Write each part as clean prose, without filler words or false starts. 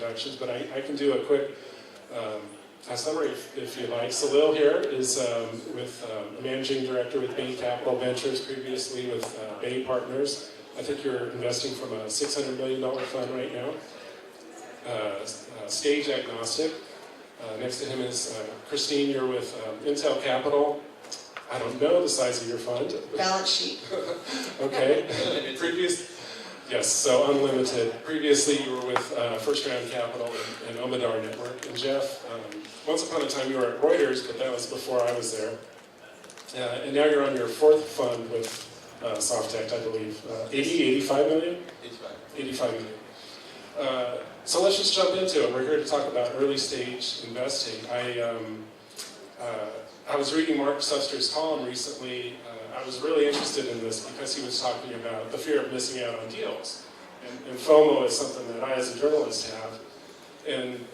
introductions, but I can do a quick summary if you like. Salil here is with a managing director with Bay Capital Ventures, previously with Bay Partners. I think you're investing from a $600 million fund right now. Stage agnostic. Next to him is Christine, you're with Intel Capital. I don't know the size of your fund. Balance sheet. Okay. Yes, so unlimited. Previously you were with First Round Capital and Omadar Network. And Jeff, once upon a time you were at Reuters, but that was before I was there. And now you're on your fourth fund with Softect, I believe. 85 million? 85 million. So let's just jump into it. We're here to talk about early stage investing. I was reading Mark Suster's column recently. I was really interested in this because he was talking about the fear of missing out on deals. And FOMO is something that I, as a journalist, have. And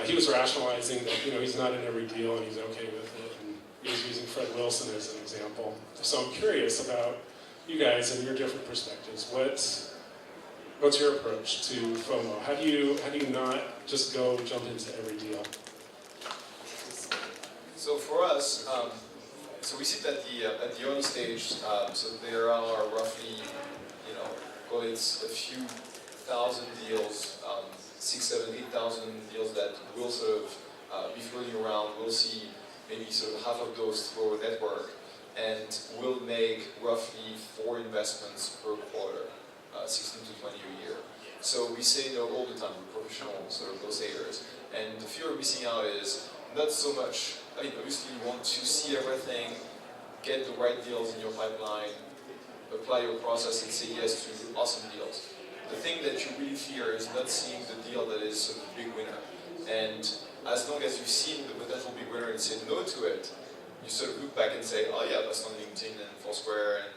he was rationalizing that, he's not in every deal and he's okay with it. And he was using Fred Wilson as an example. So I'm curious about you guys and your different perspectives. What's your approach to FOMO? How do you not just go jump into every deal? So for us, so we sit at the early stage. So there are roughly, call it a few thousand deals, 6,000, 7,000, 8,000 deals that will sort of be floating around. We'll see maybe sort of half of those through a network, and we'll make roughly 4 investments per quarter, 16 to 20 a year. So we say no all the time. We're professional sort of negotiators, and the fear of missing out is not so much. I mean, obviously you want to see everything, get the right deals in your pipeline, apply your process and say yes to awesome deals. The thing that you really fear is not seeing the deal that is sort of the big winner. And as long as you've seen the potential big winner and said no to it, you sort of look back and say, oh yeah, that's on LinkedIn and Foursquare and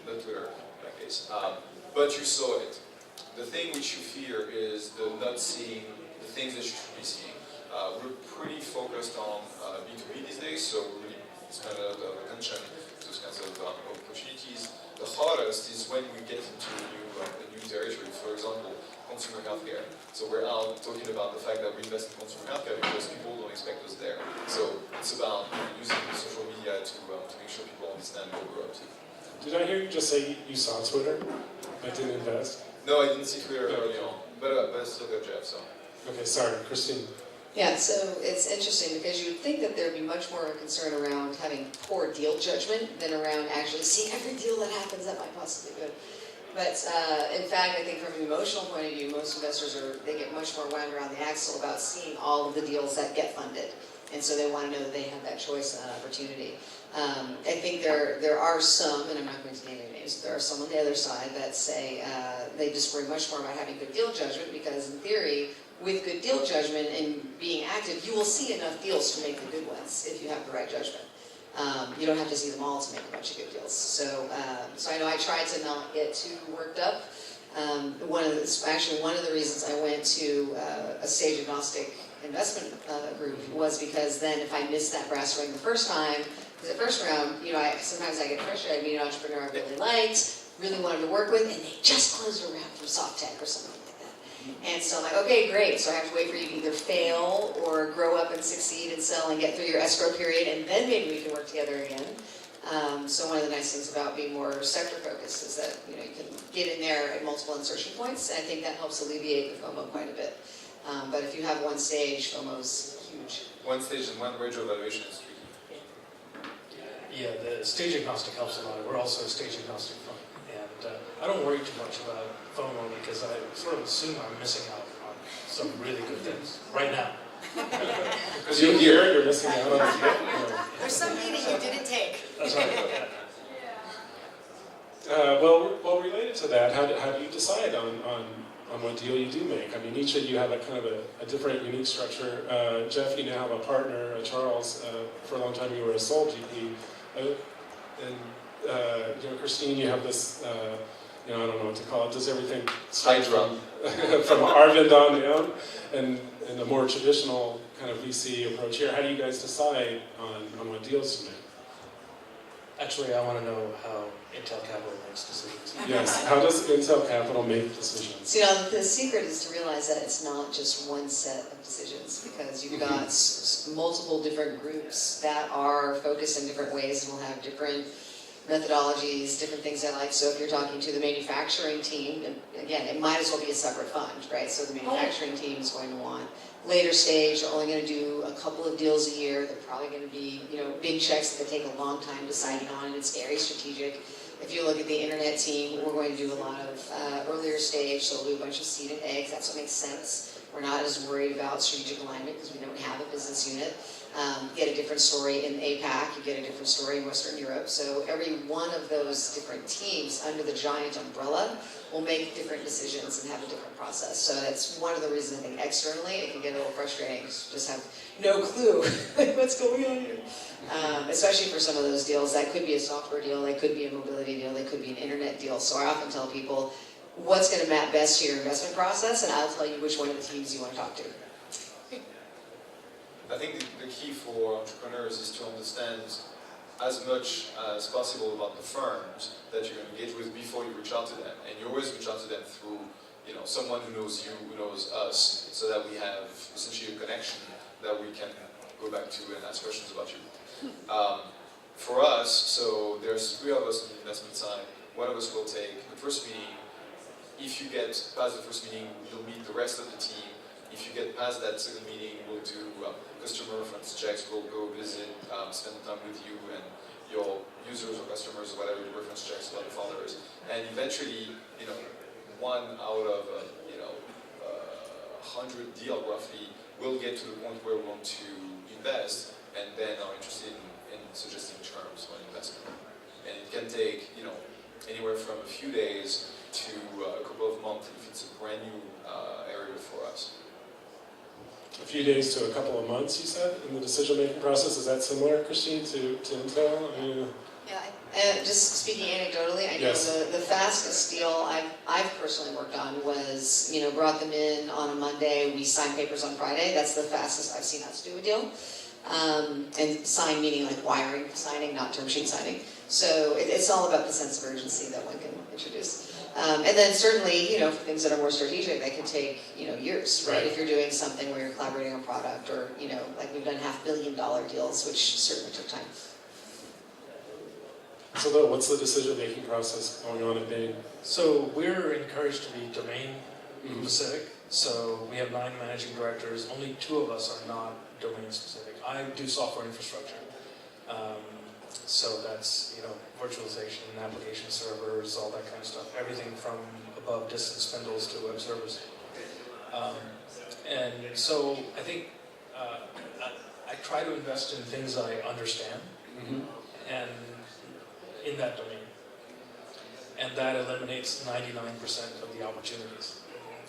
not Twitter in that case. But you saw it. The thing which you fear is the not seeing the things that you should be seeing. We're pretty focused on B2B these days, so we really spend a lot of attention to those kinds of opportunities. The hardest is when we get into a new territory, for example, consumer healthcare. So we're out talking about the fact that we invest in consumer healthcare because people don't expect us there. So it's about using social media to make sure people understand what we're up to. Did I hear you just say you saw Twitter but didn't invest? No, I didn't see Twitter early on, but I still got Jeff, so. Okay, sorry, Christine. Yeah, so it's interesting because you would think that there'd be much more concern around having poor deal judgment than around actually seeing every deal that happens that might possibly be good. But in fact, I think from an emotional point of view, most investors they get much more wound around the axle about seeing all of the deals that get funded. And so they want to know that they have that choice and that opportunity. I think there are some, and I'm not going to name any names, there are some on the other side that say they just worry much more about having good deal judgment because in theory, with good deal judgment and being active, you will see enough deals to make the good ones if you have the right judgment. You don't have to see them all to make a bunch of good deals. So I know I tried to not get too worked up. One of the reasons I went to a stage agnostic investment group was because then if I missed that brass ring the first time, the first round, sometimes I get frustrated. I meet an entrepreneur I really liked, really wanted to work with, and they just closed a round from Softech or something like that. And so I'm like, okay, great. So I have to wait for you to either fail or grow up and succeed and sell and get through your escrow period, and then maybe we can work together again. So one of the nice things about being more sector focused is that you can get in there at multiple insertion points, and I think that helps alleviate the FOMO quite a bit. But if you have one stage, FOMO's huge. One stage and one range of evaluation is tricky. Yeah, the stage agnostic helps a lot. We're also a stage agnostic fund. And I don't worry too much about FOMO because I sort of assume I'm missing out on some really good things right now. Because you're missing out on it. There's some meeting you didn't take. That's right. Well, related to that, how do you decide on what deal you do make? I mean, each of you have a kind of a different, unique structure. Jeff, you now have a partner, Charles. For a long time, you were a sole GP. And Christine, you have this. I don't know what to call it. Does everything start from Arvind on down, and the more traditional kind of VC approach here? How do you guys decide on what deals to make? Actually, I want to know how Intel Capital makes decisions. Yes, how does Intel Capital make decisions? So, you know, the secret is to realize that it's not just one set of decisions, because you've got multiple different groups that are focused in different ways and will have different methodologies, different things they like. So if you're talking to the manufacturing team, and again, it might as well be a separate fund, right? So the manufacturing team is going to want later stage, they're only going to do a couple of deals a year. They're probably going to be, you know, big checks that they take a long time deciding on, and it's very strategic. If you look at the internet team, we're going to do a lot of earlier stage, so we'll do a bunch of seed and eggs. That's what makes sense. We're not as worried about strategic alignment because we don't have a business unit. Get a different story in APAC, you get a different story in Western Europe. So every one of those different teams under the giant umbrella will make different decisions and have a different process. So that's one of the reasons I think externally it can get a little frustrating because you just have no clue what's going on here. Especially for some of those deals, that could be a software deal, they could be a mobility deal, they could be an internet deal. So I often tell people, what's going to map best to your investment process, and I'll tell you which one of the teams you want to talk to. I think the key for entrepreneurs is to understand as much as possible about the firms that you're going to engage with before you reach out to them. And you always reach out to them through, you know, someone who knows you, who knows us, so that we have essentially a connection that we can go back to and ask questions about you. For us, so there's 3 of us on the investment side. One of us will take the first meeting. If you get past the first meeting, you'll meet the rest of the team. If you get past that second meeting, we'll do customer reference checks. We'll go visit, spend time with you and your users or customers or whatever, reference checks about the founders. And eventually, you know, 1 out of 100 deal roughly will get to the point where we want to invest, and then are interested in suggesting terms for investment. And it can take, you know, anywhere from a few days to a couple of months if it's a brand new area for us. A few days to a couple of months, you said, in the decision-making process. Is that similar, Christine, to Intel? I mean, Yeah, just speaking anecdotally, I know yes. the fastest deal I've personally worked on was, you know, brought them in on a Monday, we signed papers on Friday. That's the fastest I've seen us do a deal. And sign meaning like wiring signing, not term sheet signing. So it's all about the sense of urgency that one can introduce. And then certainly, you know, for things that are more strategic, they can take, you know, years, right? If you're doing something where you're collaborating on product, or, you know, like we've done $500 million deals, which certainly took time. So, though, what's the decision-making process going on at Bain? So we're encouraged to be domain specific. So we have 9 managing directors. Only 2 of us are not domain specific. I do software infrastructure. So that's, you know, virtualization, application servers, all that kind of stuff. Everything from above distance spindles to web servers. And so I think I try to invest in things I understand and in that domain. And that eliminates 99% of the opportunities.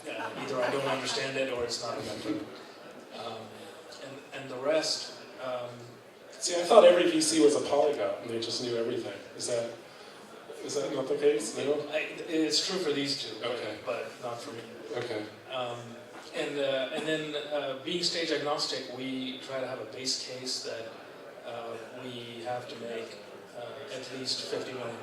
Either I don't understand it or it's not effective. And the rest... See, I thought every VC was a polyglot and they just knew everything. Is that not the case? No? It's true for these 2, okay, but not for me. Okay. And then being stage agnostic, we try to have a base case that we have to make at least $50 million.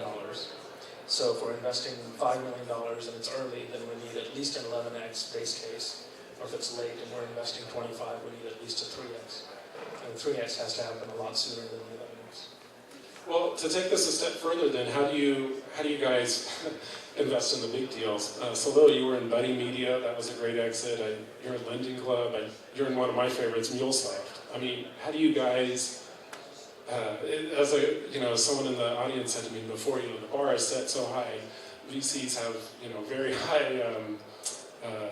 So if we're investing $5 million and it's early, then we need at least an 11x base case. Or if it's late and we're investing 25, we need at least a 3x. And 3x has to happen a lot sooner than 11x. Well, to take this a step further, then, how do you guys invest in the big deals? Salil, you were in Buddy Media. That was a great exit. You're in Lending Club. You're in one of my favorites, MuleSoft. I mean, how do you guys? As someone in the audience said to me before, you know, the bar is set so high. VCs have, you know, very high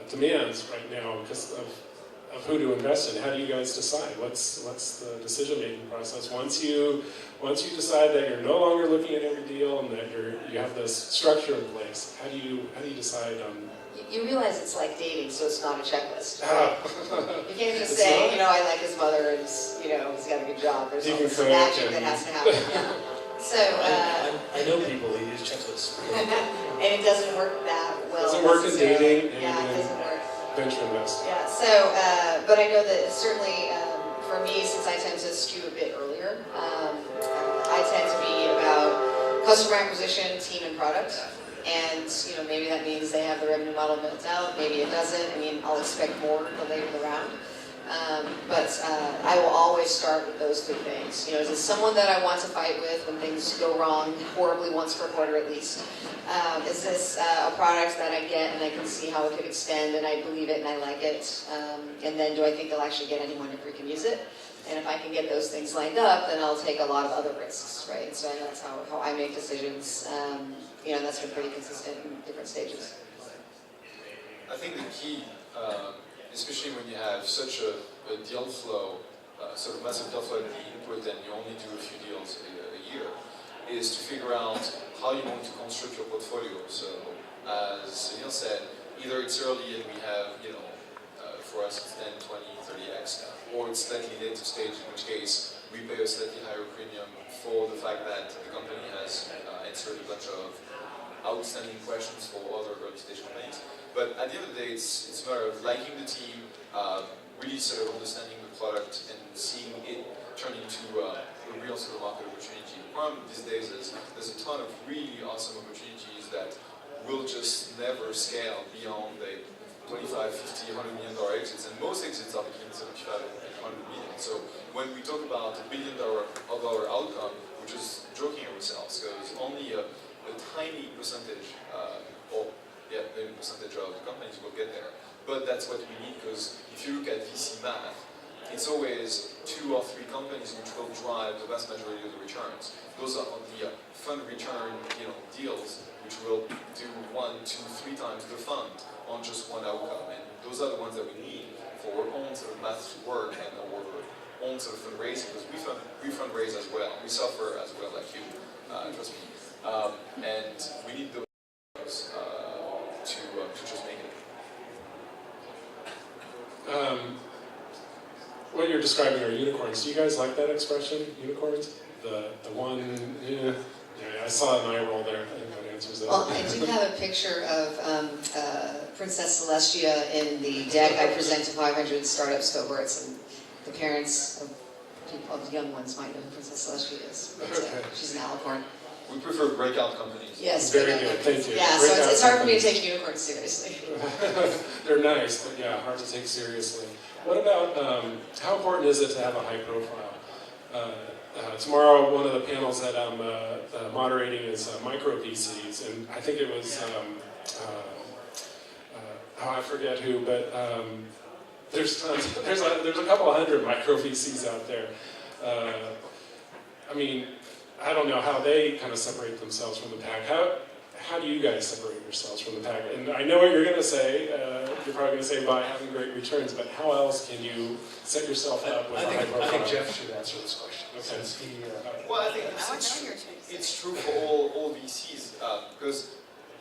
demands right now because of who to invest in. How do you guys decide? What's the decision-making process once you decide that you're no longer looking at every deal and that you have this structure in place? How do you decide on? You realize it's like dating, so it's not a checklist. Ah. You can't just It's say, not? you know, I like his mother and you know, he's got a good job. There's He all can this cook magic and- that has to happen. Yeah. So, I know people who use checklists. and it doesn't work that well. Doesn't work in necessarily. dating Yeah, and it doesn't work. venture investing. Yeah, so, but I know that certainly for me, since I tend to skew a bit earlier, I tend to be about customer acquisition, team, and product. And maybe that means they have the revenue model built out. Maybe it doesn't. I mean, I'll expect more the later the round. But I will always start with those 3 things. Is it someone that I want to fight with when things go wrong horribly once per quarter at least? Is this a product that I get and I can see how it could extend and I believe it and I like it? And then do I think they'll actually get anyone to freaking use it? And if I can get those things lined up, then I'll take a lot of other risks, right? So that's how I make decisions. And that's been pretty consistent in different stages. I think the key, especially when you have such a deal flow, sort of massive deal flow at the input, and you only do a few deals a year, is to figure out how you want to construct your portfolio. So, as Sunil said, either it's early and we have, for us it's 10, 20, 30x, or it's slightly later stage, in which case we pay a slightly higher premium for the fact that the company has answered a bunch of outstanding questions for other early stage companies. But at the end of the day, it's a matter of liking the team, really sort of understanding the product and seeing it turn into a real sort of market opportunity. The problem these days is there's a ton of really awesome opportunities that will just never scale beyond the 25, 50, $100 million exits, and most exits are between 75 and 100 million. So when we talk about $1 billion outcome, we're just joking ourselves, because only a tiny percentage, maybe percentage of the companies will get there. But that's what we need, because if you look at VC math, it's always 2 or 3 companies which will drive the vast majority of the returns. Those are the fund return deals, which will do 1, 2, 3 times the fund on just one outcome. And those are the ones that we need for our own sort of math to work and our own sort of fundraising, because we fundraise as well. We suffer as well, like you, trust me. And we need those to just make it. What you're describing are unicorns. Do you guys like that expression, unicorns? The one, yeah, I saw an eye roll there. I think that answers that. Well, I do have a picture of Princess Celestia in the deck I present to 500 startups cohorts, and the parents of young ones might know who Princess Celestia is. But, she's an alicorn. We prefer breakout companies. Yes, very good. Thank you. Yeah, so it's hard for me to take unicorns seriously. They're nice, but yeah, hard to take seriously. What about, how important is it to have a high profile? Tomorrow, one of the panels that I'm moderating is micro VCs, and I think it was, I forget who, but there's tons, there's a couple hundred micro VCs out there. I mean, I don't know how they kind of separate themselves from the pack. How do you guys separate yourselves from the pack? And I know what you're going to say. You're probably going to say by having great returns, but how else can you set yourself up with a high profile? I think Jeff should answer this question. Okay. Since he, well, I think it's true for all VCs, because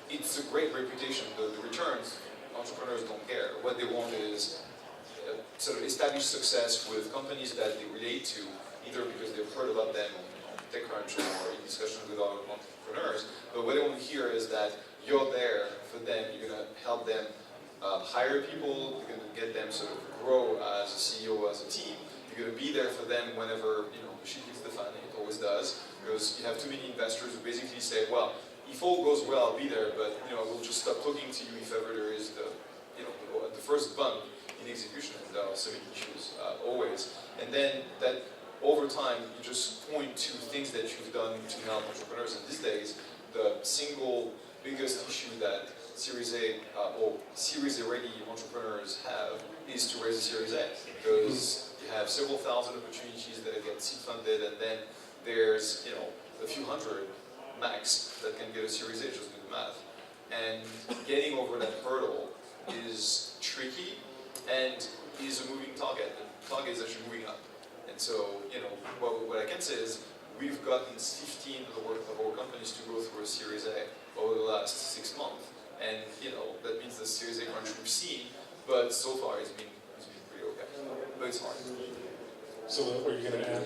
it's a great reputation. The returns, entrepreneurs don't care. What they want is sort of establish success with companies that they relate to, either because they've heard about them on TechCrunch or in discussion with other entrepreneurs. But what they want to hear is that you're there for them. You're going to help them hire people. You're going to get them sort of grow as a CEO, as a team. You're going to be there for them whenever the shit hits the fan. It always does, because you have too many investors who basically say, well, if all goes well, I'll be there, but I will just stop talking to you if ever there is the first bump in execution. There are so many issues always, and then that over time you just point to things that you've done to help entrepreneurs. And these days, the single biggest issue that Series A or Series A ready entrepreneurs have is to raise a Series A, because you have several thousand opportunities that get seed funded, and then there's a few hundred max that can get a Series A, just do the math. And getting over that hurdle is tricky and is a moving target. The target is actually moving up. And so, what I can say is we've gotten 15 of our companies to go through a Series A over the last 6 months. And that means the Series A crunch we've seen, but so far it's been pretty okay. But it's hard. So what were you going to add?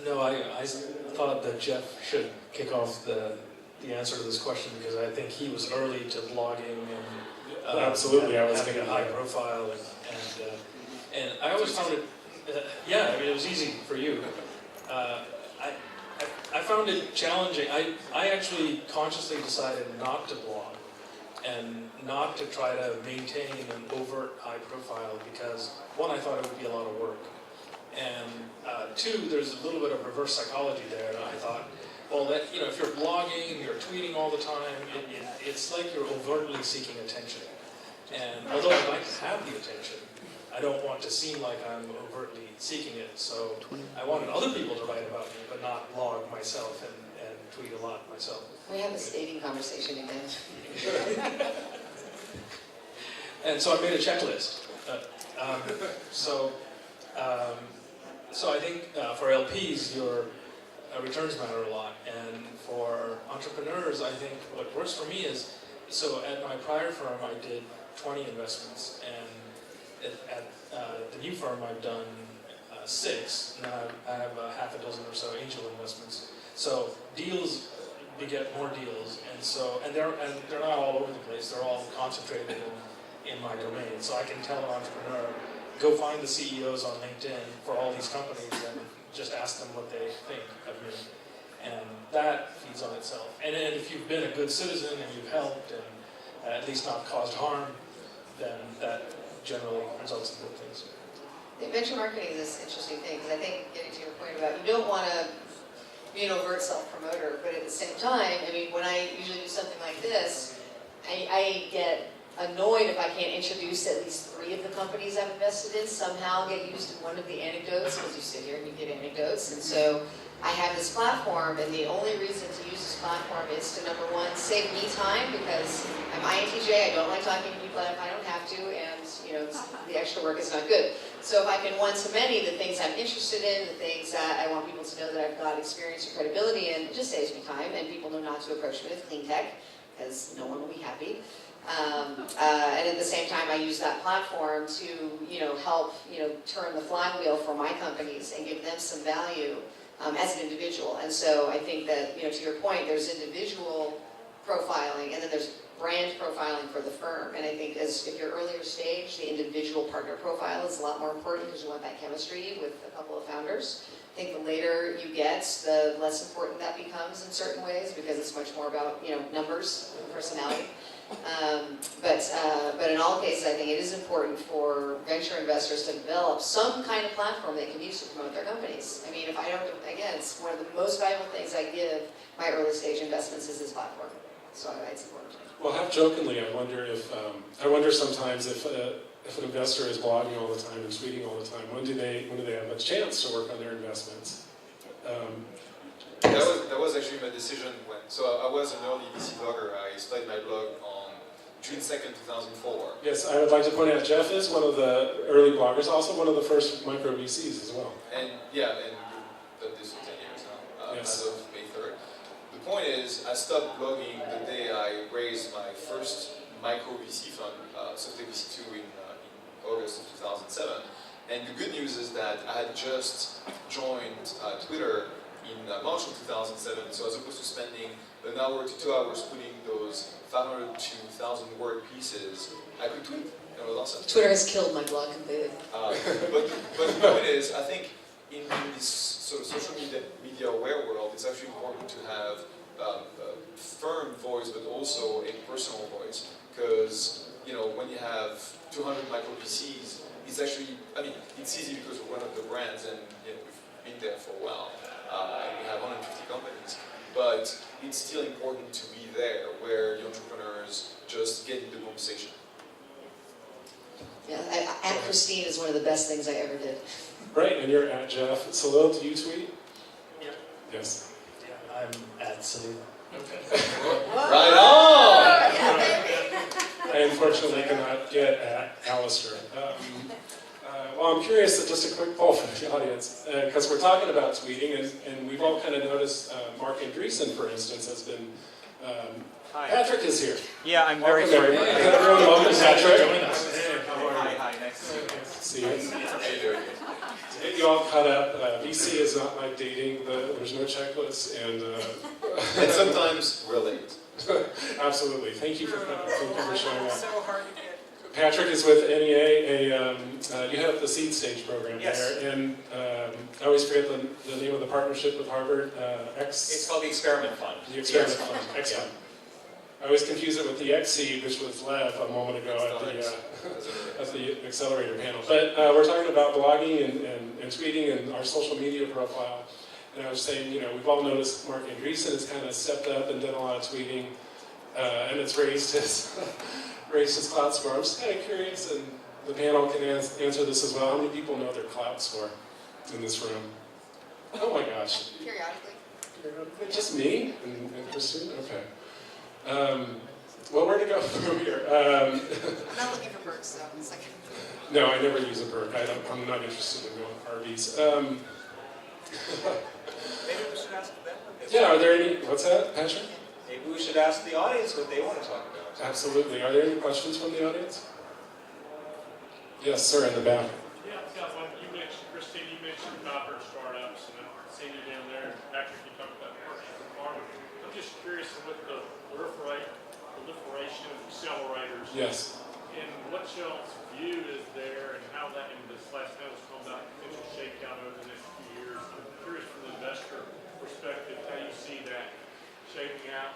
no, I thought that Jeff should kick off the answer to this question, because I think he was early to blogging and Absolutely, I was having a thinking high that. profile, and I always found it. Yeah, I mean, it was easy for you. I found it challenging. I actually consciously decided not to blog and not to try to maintain an overt high profile because, one, I thought it would be a lot of work. And two, there's a little bit of reverse psychology there. And I thought, well, that, if you're blogging, you're tweeting all the time, it's like you're overtly seeking attention. And although I'd like to have the attention, I don't want to seem like I'm overtly seeking it. So I wanted other people to write about me, but not blog myself and tweet a lot myself. We have this dating conversation again. And so I made a checklist. So I think for LPs, your returns matter a lot. And for entrepreneurs, I think what works for me is, so at my prior firm, I did 20 investments. And at the new firm, I've done 6. Now I have a half a dozen or so angel investments. So deals beget more deals. And they're not all over the place. They're all concentrated in my domain. So I can tell an entrepreneur, go find the CEOs on LinkedIn for all these companies and just ask them what they think of me. And that feeds on itself. And then if you've been a good citizen and you've helped and at least not caused harm, then that generally results in good things. Venture marketing is this interesting thing, because I think, getting to your point about, you don't want to be an overt self-promoter, but at the same time, I mean, when I usually do something like this, I get annoyed if I can't introduce at least 3 of the companies I've invested in, somehow get used in one of the anecdotes, because you sit here and you get anecdotes, and so I have this platform, and the only reason to use this platform is to, number one, save me time, because I'm INTJ, I don't like talking to people if I don't have to, and the extra work is not good. So if I can one-to-many the things I'm interested in, the things that I want people to know that I've got experience or credibility in, it just saves me time, and people know not to approach me with clean tech, because no one will be happy. And at the same time, I use that platform to, help, turn the flywheel for my companies and give them some value as an individual. And so I think that, to your point, there's individual profiling, and then there's brand profiling for the firm. And I think if you're earlier stage, the individual partner profile is a lot more important because you want that chemistry with a couple of founders. I think the later you get, the less important that becomes in certain ways, because it's much more about, numbers and personality. But in all cases, I think it is important for venture investors to develop some kind of platform they can use to promote their companies. I mean, if I don't, again, it's one of the most valuable things I give my early stage investments is this platform. So it's important. Well, half jokingly, I wonder sometimes if an investor is blogging all the time and tweeting all the time, when do they have a chance to work on their investments? That was actually my decision so I was an early VC blogger. I started my blog on June 2nd, 2004. Yes, I would like to point out Jeff is one of the early bloggers, also one of the first micro VCs as well. And we've done this for 10 years now, yes. as of May 3rd. The point is, I stopped blogging the day I raised my first micro VC fund, Softec VC2 in August of 2007. And the good news is that I had just joined Twitter in March of 2007, so as opposed to spending an hour to 2 hours putting those 500 to 1,000 word pieces, I could tweet. It was awesome. Twitter has killed my blog completely. But the point is, I think in this sort of social media aware world, it's actually important to have a firm voice, but also a personal voice, because when you have 200 micro VCs, it's actually, it's easy because we're one of the brands, and we've been there for a while. And we have 150 companies, but it's still important to be there where the entrepreneurs just get into the conversation. Yeah, at Christine is one of the best things I ever did. Right, and you're at Jeff. Salil, do you tweet? Yeah. Yes. Yeah, I'm at Salil. Okay. Right on! I unfortunately cannot get at Alistair. Well, I'm curious, just a quick poll for the audience, because we're talking about tweeting, and we've all kind of noticed Mark Andreessen, for instance, has been... Hi. Patrick is here. Yeah, I'm very sorry. sorry. Everyone, welcome Patrick. Hi, nice to See you. How you doing? To get you all caught up, VC is not like dating. There's no checklist, and... And sometimes we're late. Absolutely. Thank you for coming. Thank you for showing up. So hard to get. Patrick is with NEA. You have the seed stage program Yes. there, and I always forget the name of the partnership with Harvard. It's called the Experiment Fund. The Experiment Fund. Excellent. I always confuse it with the XSEED, which was Lev a moment ago at the accelerator panel. But we're talking about blogging and tweeting and our social media profile. And I was saying, we've all noticed Mark Andreessen has kind of stepped up and done a lot of tweeting, and it's raised his cloud score. I'm just kind of curious, and the panel can answer this as well. How many people know their cloud score in this room? Oh my gosh. Periodically. Just me and Kristen? Okay. Well, where to go from here? I'm not looking for perks, though. It's like... No, I never use a perk. I'm not interested in going RVs. Maybe we should ask them. Yeah, are there any, what's that, Patrick? Maybe we should ask the audience what they want to talk about. Absolutely. Are there any questions from the audience? Yes, sir, in the back. Yeah, I've got one. Christine, you mentioned Vator startups, and I've seen you down there. Patrick, you talked about partnership with farmers. I'm just curious with the proliferation of accelerators. Yes. And what y'all's view is there, and how that, and this last time was talking about potential shakeout over the next few years. I'm curious from the investor perspective how you see that shaking out,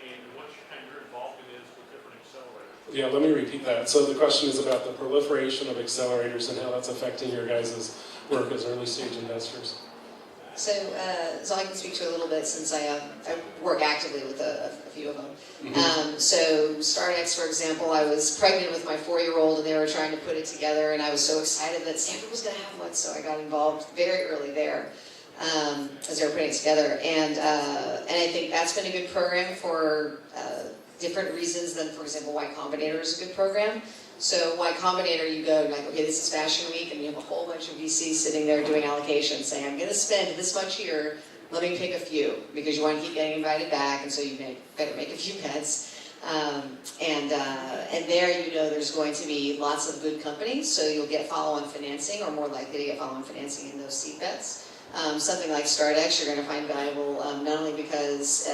and what kind of your involvement is with different accelerators. Yeah, let me repeat that. So the question is about the proliferation of accelerators and how that's affecting your guys' work as early stage investors. So I can speak to a little bit since I work actively with a few of them. Mm-hmm. So StartX, for example, I was pregnant with my 4-year-old and they were trying to put it together, and I was so excited that Stanford was going to have one, so I got involved very early there as they were putting it together. And I think that's been a good program for different reasons than, for example, Y Combinator is a good program. So Y Combinator, you go, like, okay, this is Fashion Week, and you have a whole bunch of VCs sitting there doing allocations, saying, I'm going to spend this much here, let me pick a few, because you want to keep getting invited back, and so you better make a few bets. And there, there's going to be lots of good companies, so you'll get follow-on financing, or more likely to get follow-on financing in those seed bets. Something like StartX you're going to find valuable not only because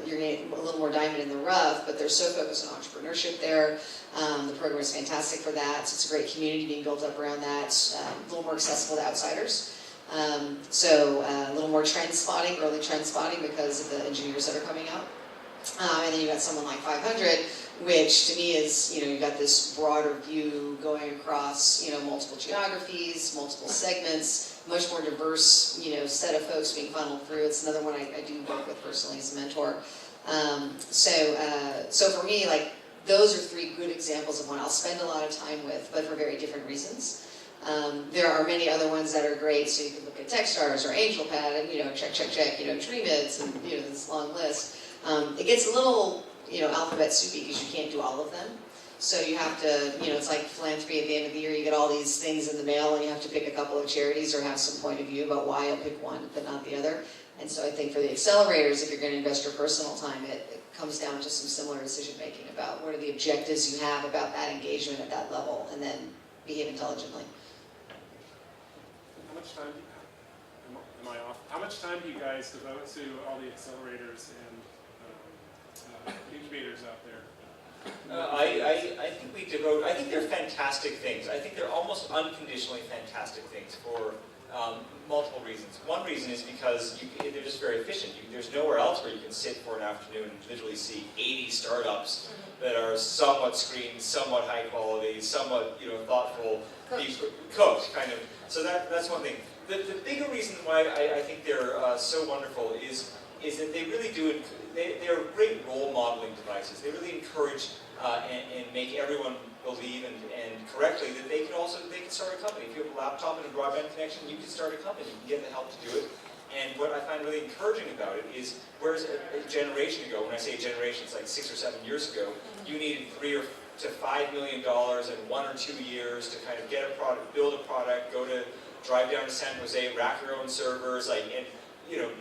you're going to get a little more diamond in the rough, but they're so focused on entrepreneurship there. The program is fantastic for that. So it's a great community being built up around that. A little more accessible to outsiders. So a little more trend spotting, early trend spotting because of the engineers that are coming out. And then you've got someone like 500, which to me is, you've got this broader view going across, multiple geographies, multiple segments, much more diverse, set of folks being funneled through. It's another one I do work with personally as a mentor. So for me, like, those are 3 good examples of one I'll spend a lot of time with, but for very different reasons. There are many other ones that are great, so you can look at Techstars or AngelPad and, check, Dreamits and, this long list. It gets a little, alphabet soupy because you can't do all of them. So you have to, it's like philanthropy at the end of the year, you get all these things in the mail and you have to pick a couple of charities or have some point of view about why you'll pick one but not the other. And so I think for the accelerators, if you're going to invest your personal time, it comes down to some similar decision making about what are the objectives you have about that engagement at that level, and then behave intelligently. How much time am I off? How much time do you guys devote to all the accelerators and incubators out there? I think we devote, I think they're fantastic things. I think they're almost unconditionally fantastic things for multiple reasons. One reason is because they're just very efficient. There's nowhere else where you can sit for an afternoon and literally see 80 startups that are somewhat screened, somewhat high quality, somewhat thoughtful, cooked kind of. So that's one thing. The bigger reason why I think they're so wonderful is that they really do. They're great role modeling devices. They really encourage and make everyone believe and correctly that they can start a company. If you have a laptop and a broadband connection, you can start a company. You can get the help to do it. And what I find really encouraging about it is, whereas a generation ago, when I say a generation, it's like 6 or 7 years ago, you needed $3 to $5 million in 1 or 2 years to kind of get a product, build a product, drive down to San Jose, rack your own servers, and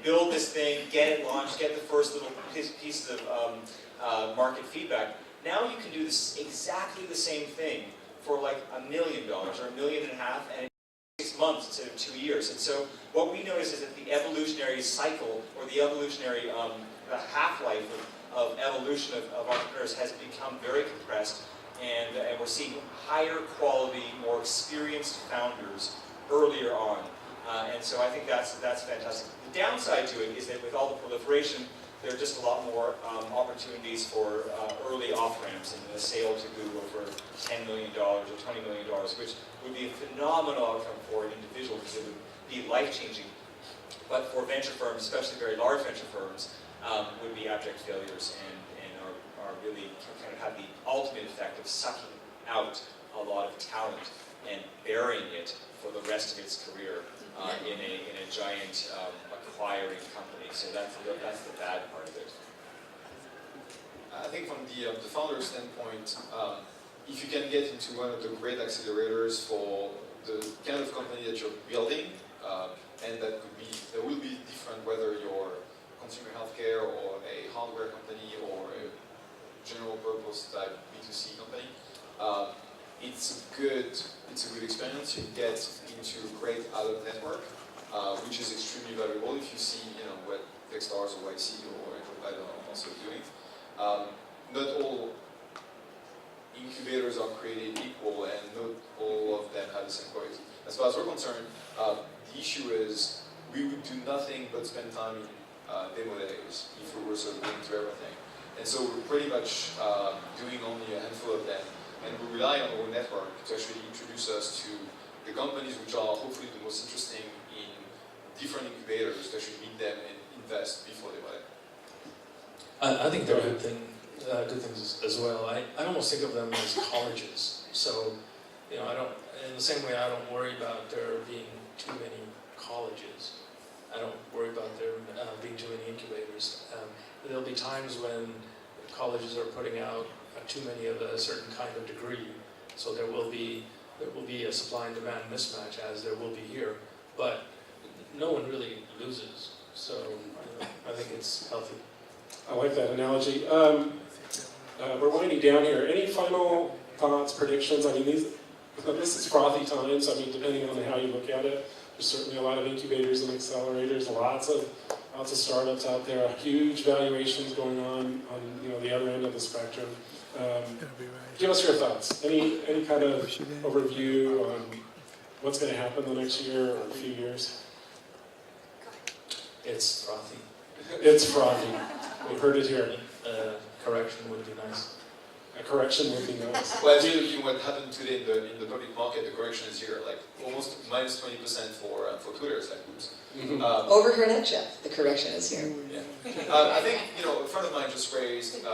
build this thing, get it launched, get the first little pieces of market feedback. Now you can do this exactly the same thing for like $1 million or $1.5 million, and 6 months instead of 2 years. And so what we notice is that the evolutionary cycle, or the evolutionary half-life of evolution of entrepreneurs has become very compressed, and we're seeing higher quality, more experienced founders earlier on. And so I think that's fantastic. The downside to it is that with all the proliferation, there are just a lot more opportunities for early off-ramps and a sale to Google for $10 million or $20 million, which would be a phenomenal outcome for an individual because it would be life-changing. But for venture firms, especially very large venture firms, would be abject failures and are really kind of have the ultimate effect of sucking out a lot of talent and burying it for the rest of its career in a giant acquiring company. So that's the bad part of it. I think from the founder standpoint, if you can get into one of the great accelerators for the kind of company that you're building, and that will be different whether you're consumer healthcare or a hardware company or a general purpose type B2C company. It's a good experience. You get into a great adult network, which is extremely valuable if you see what Techstars or YC or Enterprise are also doing. Not all incubators are created equal, and not all of them have the same quality. As far as we're concerned, the issue is we would do nothing but spend time in demo days if we were sort of going to everything. And so we're pretty much doing only a handful of them, and we rely on our network to actually introduce us to the companies which are hopefully the most interesting in different incubators to actually meet them and invest before they buy it. I think they're good things as well. I almost think of them as colleges. So, I don't. In the same way, I don't worry about there being too many colleges. I don't worry about there being too many incubators. There'll be times when colleges are putting out too many of a certain kind of degree, so there will be a supply and demand mismatch, as there will be here. But no one really loses. So I think it's healthy. I like that analogy. We're winding down here. Any final thoughts, predictions? I mean, this is frothy times. I mean, depending on how you look at it, there's certainly a lot of incubators and accelerators, lots of startups out there, huge valuations going on the other end of the spectrum. Give us your thoughts. Any kind of overview on what's going to happen the next year or a few years? It's frothy. It's frothy. We've heard it here. Correction would be nice. A correction would be nice. Well, if you look at what happened today in the public market, the correction is here, like almost minus 20% for Twitter. It's like, oops. Overheard it, Jeff. The correction is here. Yeah. I think, a friend of mine just raised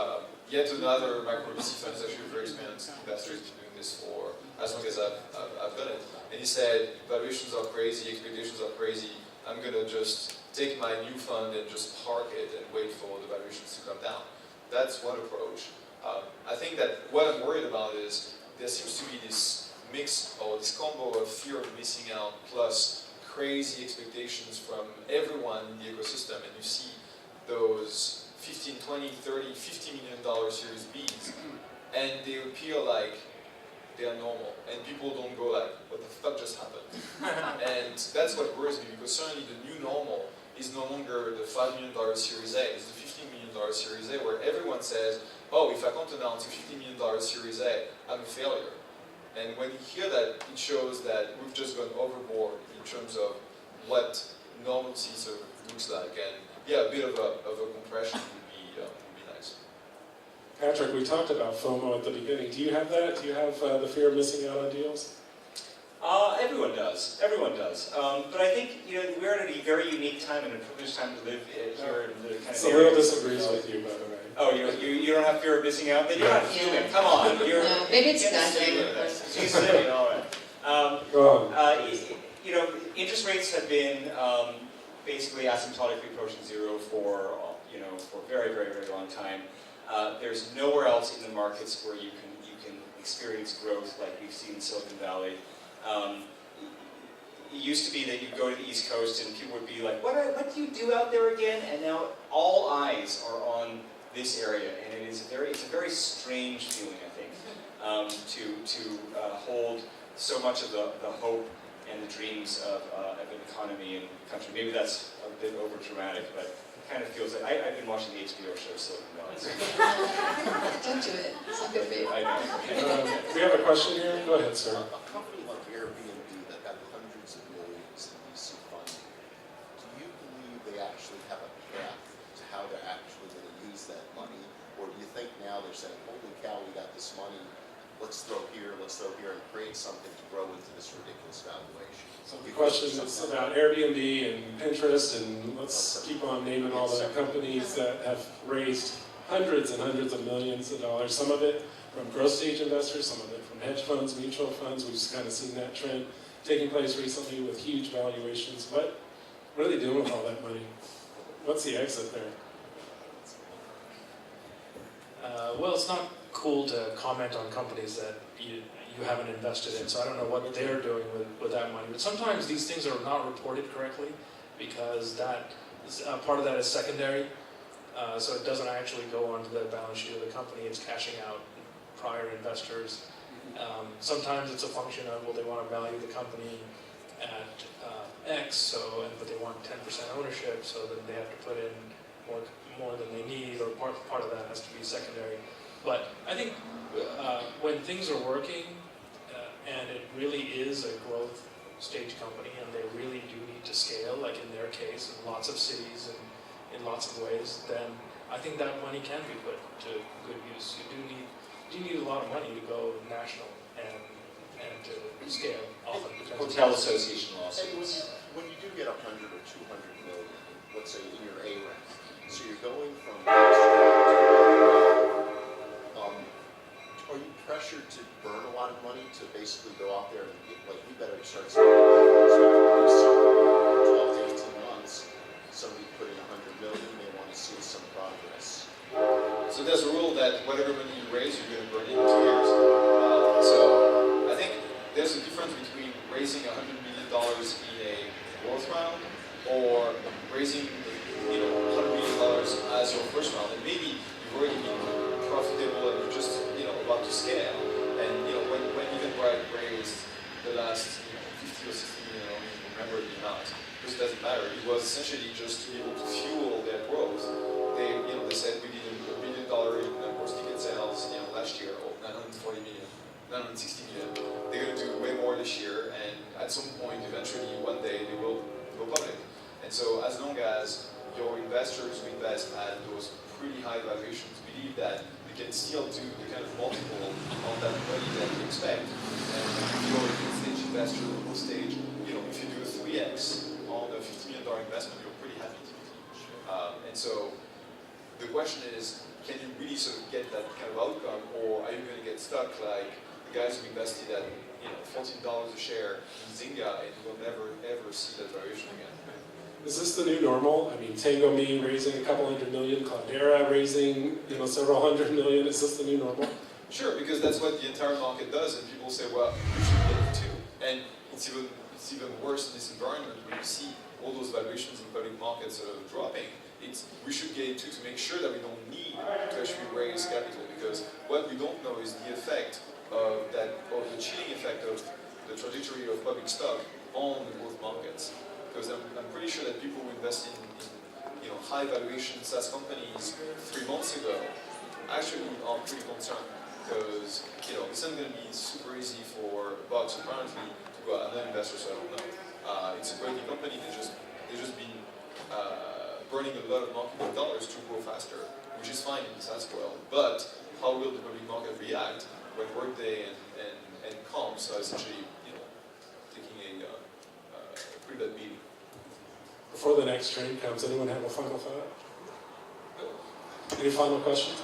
yet another micro VC fund. It's actually a very experienced investor. He's been doing this for as long as I've done it. And he said, valuations are crazy, expectations are crazy. I'm going to just take my new fund and just park it and wait for the valuations to come down. That's one approach. I think that what I'm worried about is there seems to be this mix or this combo of fear of missing out plus crazy expectations from everyone in the ecosystem, and you see those 15, 20, 30, $50 million Series Bs, and they appear like they're normal, and people don't go like, what the fuck just happened? And that's what worries me, because certainly the new normal is no longer the $5 million Series A, it's the $15 million Series A, where everyone says, oh, if I can't announce a $50 million Series A, I'm a failure. And when you hear that, it shows that we've just gone overboard in terms of what normalcy sort of looks like. And yeah, a bit of a compression would be nice. Patrick, we talked about FOMO at the beginning. Do you have that? Do you have the fear of missing out on deals? Everyone does. Everyone does. But I think we're at a very unique time and a privileged time to live here in the kind of Salil disagrees with you, by the way. Oh, you don't have fear of missing out? Then you're not human. Come on. No, maybe it's not not. She's silly. All right. Go on. Interest rates have been basically asymptotically approaching zero for a very, very, very long time. There's nowhere else in the markets where you can experience growth like we've seen in Silicon Valley. It used to be that you'd go to the East Coast and people would be like, what do you do out there again? And now all eyes are on this area, and it's a very strange feeling, I think, to hold so much of the hope and the dreams of an economy and country. Maybe that's a bit over dramatic, but it kind of feels like I've been watching the HBO show Silicon Valley. Don't do it. not going to be. We have a question here. Go ahead, sir. A company like Airbnb that had hundreds of millions in VC funding, do you believe they actually have a path to how they're actually going to use that money? Or do you think now they're saying, holy cow, we got this money, let's throw here, and create something to grow into this ridiculous valuation? So the question is about Airbnb and Pinterest, and let's keep on naming all the companies that have raised hundreds and hundreds of millions of dollars, some of it from growth stage investors, some of it from hedge funds, mutual funds. We've just kind of seen that trend taking place recently with huge valuations. What are they doing with all that money? What's the exit there? Well, it's not cool to comment on companies that you haven't invested in, so I don't know what they're doing with that money. But sometimes these things are not reported correctly because part of that is secondary. So it doesn't actually go onto the balance sheet of the company. It's cashing out prior investors. Sometimes it's a function of, well, they want to value the company at X, but they want 10% ownership, so then they have to put in more than they need, or part of that has to be secondary. But I think when things are working and it really is a growth stage company and they really do need to scale, like in their case, in lots of cities and in lots of ways, then I think that money can be put to good use. You need a lot of money to go national and to scale often. Hotel association And lawsuits. when you do get 100 or 200 million, let's say in your A rank, so you're going from are you pressured to burn a lot of money to basically go out there and get, like, we better start spending 12 to 18 months, somebody put in 100 million, they want to see some progress. So there's a rule that whatever money you raise, you're going to burn it in 2 years. So I think there's a difference between raising $100 million in a growth round or raising $100 million as your first round. And maybe you've already been profitable and you're just about to scale. And when Eventbrite raised the last 50 or 60 million, I don't even remember the amount, because it doesn't matter. It was essentially just to be able to fuel their growth. They said we did $1 billion in gross ticket sales last year, or 940 million, 960 million. They're going to do way more this year, and at some point, eventually, one day, they will go public. And so, as long as your investors who invest at those pretty high valuations believe that they can still do the kind of multiple on that money that you expect, and if you're a mid-stage investor, growth stage, if you do a 3x on a $50 million investment, you're pretty happy to do. And so the question is, can you really sort of get that kind of outcome, or are you going to get stuck like the guys who invested at $14 a share in Zynga, and you will never ever see that valuation again? Is this the new normal? I mean, Tango Me raising a couple $100 million, Cloudera raising several $100 million. Is this the new normal? Sure, because that's what the entire market does, and people say, well, you should get it too. And it's even worse in this environment where you see all those valuations in public markets sort of dropping. We should get it too to make sure that we don't need to actually raise capital, because what we don't know is the effect of the chilling effect of the trajectory of public stock on the growth markets. Because I'm pretty sure that people who invested in high valuation SaaS companies 3 months ago actually are pretty concerned, because it's not going to be super easy for Box apparently to go out. I'm not an investor, so I don't know. It's a great new company. They've just been burning a lot of marketing dollars to grow faster, which is fine in the SaaS world. But how will the public market react when Workday and comps are essentially taking a pretty bad beating? Before the next train comes, anyone have a final thought? Any final questions?